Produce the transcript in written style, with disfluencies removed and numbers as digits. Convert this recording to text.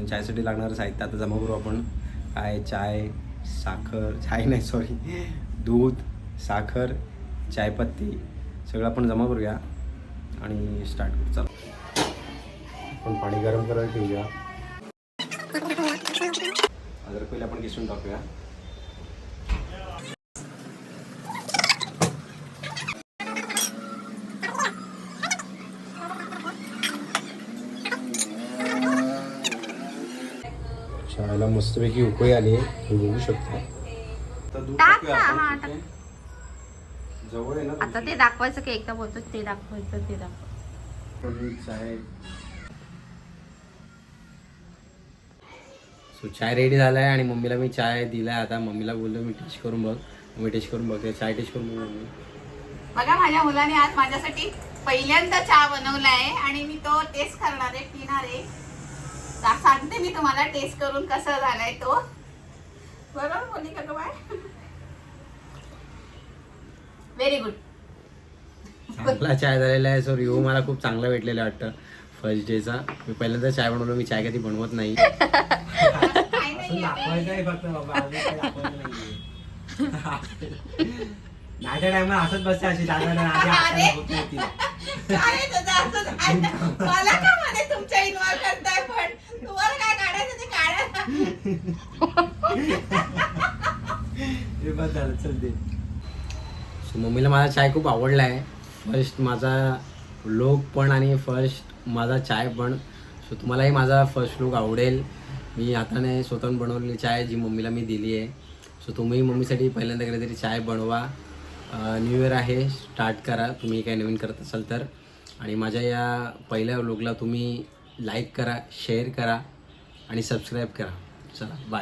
चायसाठी लागणारं साहित्य आता जमा करू आपण. काय चाय, साखर, चाय नाही सॉरी, दूध, साखर, चायपत्ती सगळं आपण जमा करूया आणि स्टार्ट करू. चला आपण पाणी गरम करायला ठेवूया. अदरक पहिले आपण किसून टाकूया. चायला मस्तपैकी उकळी आली आहे, तुम्ही बघू शकता. तर दूध टाकूया आपण. जवळ आहे ना आता ते दाखवायचं की एकदा बोलतो ते दाखवायचं ते चाय. सो चाय रेडी झालाय आणि मम्मीला मी चाय दिलाय. आता मम्मीला बोललो मी टेस्ट करून बघ. मी टेस्ट करून बघते. चाय टेस्ट करून बघ मम्मी. बघा माझ्या मुलाने आज माझ्यासाठी पहिल्यांदा चहा बनवलाय आणि मी तो टेस्ट करणार आहे, पिणार आहे. सांगते मी तुम्हाला टेस्ट करून कसा झालाय तो. बरोबर बोलली का बाय? Very good. चांगला चाय झालेला आहे. सो रिव्ह्यू मला खूप चांगला भेटलेला वाटतं फर्स्ट डेचा. मी पहिल्यांदा चाय बनवलो. मी चाय कधी बनवत नाही. माझ्या टायमा असंच बसते अशी मला का मध्ये तुमच्या इन्व्हॉल्व करताय, पण तुम्हाला काय काढायचं ते काढा. हे बस झालं, चल दे. सो मम्मीला माझा चाय खूप आवडला आहे. फर्स्ट माझा व्लॉग पण आणि फर्स्ट माझा चाय पण. सो तुम्हालाही माझा फर्स्ट लुक आवडेल. मी हाताने स्वतःहून बनवलेली चाय जी मम्मीला मी दिली आहे. सो तुम्ही मम्मीसाठी पहिल्यांदा कधीतरी चाय बनवा. न्यू इयर आहे, स्टार्ट करा तुम्ही काही नवीन करत असाल तर. आणि माझ्या या पहिल्या व्लॉगला तुम्ही लाईक करा, शेअर करा आणि सबस्क्राईब करा. चला बाय.